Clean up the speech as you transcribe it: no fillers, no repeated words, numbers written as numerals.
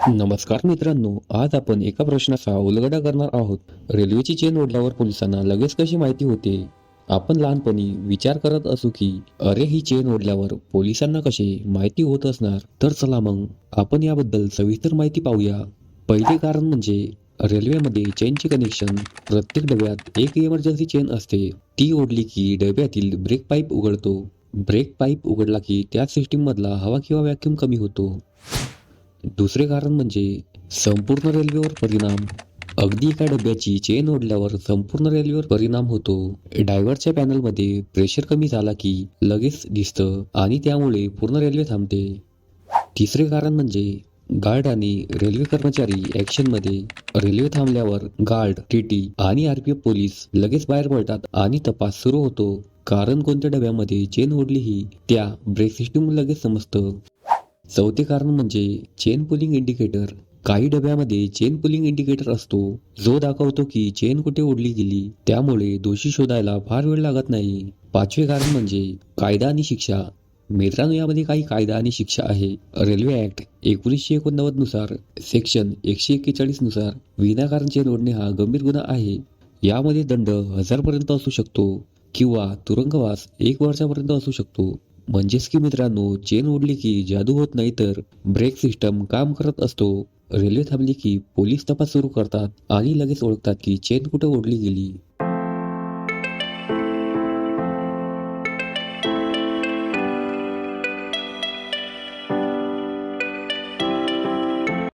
नमस्कार मित्रांनो, आज आपण एका प्रश्नाचा उलगडा करणार आहोत. रेल्वेची चेन ओढल्यावर पोलिसांना लगेच कशी माहिती होते? आपण लहानपणी विचार करत असू की अरे ही चेन ओढल्यावर पोलिसांना कसे माहिती होत असणार. तर चला मग आपण याबद्दल सविस्तर माहिती पाहूया. पहिले कारण म्हणजे रेल्वेमध्ये चेनचे कनेक्शन. प्रत्येक डब्यात एक इमर्जन्सी चेन असते. ती ओढली की डब्यातील ब्रेक पाईप उघडतो. ब्रेक पाईप उघडला की त्या सिस्टीम मधला हवा किंवा व्हॅक्यूम कमी होतो. दुसरे कारण म्हणजे संपूर्ण रेल्वेवर परिणाम. अगदी एका डब्याची चेन ओढल्यावर संपूर्ण रेल्वेवर परिणाम होतो. डायव्हरच्या पॅनलमध्ये प्रेशर कमी झाला की लगेच दिसतं आणि त्यामुळे पूर्ण रेल्वे थांबते. तिसरे कारण म्हणजे गार्ड आणि रेल्वे कर्मचारी ॲक्शनमध्ये. रेल्वे थांबल्यावर गार्ड, टीटी आणि आरपीएफ पोलीस लगेच बाहेर पडतात आणि तपास सुरू होतो. कारण कोणत्या डब्यामध्ये चेन ओढली ही त्या ब्रेक सिस्टीम लगेच समजतं. चौथे कारण म्हणजे चेन पुलिंग इंडिकेटर. काही डब्यामध्ये चेन पुलिंग इंडिकेटर असतो, जो दाखवतो की चेन कुठे ओढली गेली. त्यामुळे दोषी शोधायला फार वेळ लागत नाही. पाचवे कारण म्हणजे कायदा आणि शिक्षा. मित्रांनो, यामध्ये काही कायदा आणि शिक्षा आहे. रेल्वे ऍक्ट 1989 नुसार सेक्शन 141 नुसार विनाकारण चेन ओढणे हा गंभीर गुन्हा आहे. यामध्ये दंड 1000 पर्यंत असू शकतो किंवा तुरुंगवास 1 वर्षापर्यंत असू शकतो. म्हणजेच की मित्रांनो, चेन ओढली की जादू होत नाही, तर ब्रेक सिस्टम काम करत असतो. रेल्वे थांबली की पोलीस तपास सुरू करतात आणि लगेच ओळखतात की चेन कुठे ओढली गेली.